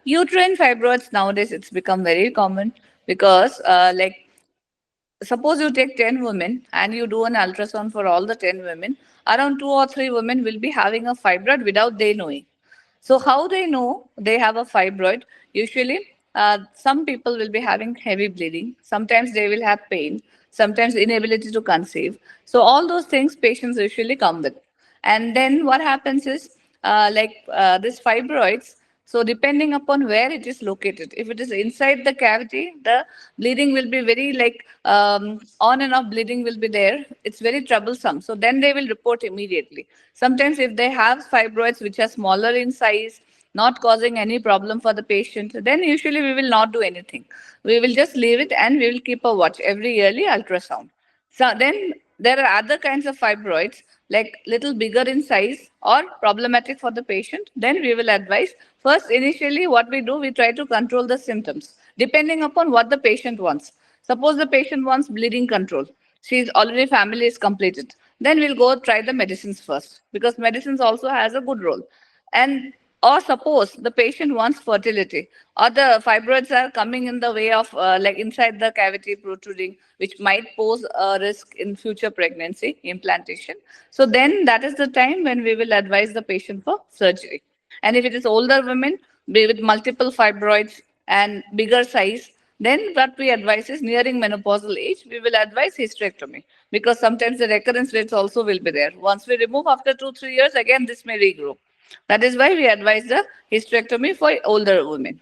Uterine fibroids nowadays it's become very common because suppose you take 10 women and you do an ultrasound for all the 10 women, around 2 or 3 women will be having a fibroid without they knowing. So how they know they have a fibroid? Usually, some people will be having heavy bleeding. Sometimes they will have pain. Sometimes inability to conceive. So all those things patients usually come with. And then what happens is, this fibroids. So depending upon where it is located, if it is inside the cavity, the bleeding will be very on and off bleeding will be there. It's very troublesome. So then they will report immediately. Sometimes if they have fibroids which are smaller in size, not causing any problem for the patient, then usually we will not do anything. We will just leave it and we will keep a watch every yearly ultrasound. So then there are other kinds of fibroids, like little bigger in size or problematic for the patient. Then we will advise first initially what we do, we try to control the symptoms depending upon what the patient wants. Suppose the patient wants bleeding control. She's already family is completed. Then we'll go try the medicines first because medicines also has a good role. And or suppose the patient wants fertility or the fibroids are coming in the way of inside the cavity protruding, which might pose a risk in future pregnancy implantation. So then that is the time when we will advise the patient for surgery. And if it is older women with multiple fibroids and bigger size, then what we advise is nearing menopausal age, we will advise hysterectomy because sometimes the recurrence rates also will be there. Once we remove after 2, 3 years, again this may regrow. That is why we advise the hysterectomy for older women.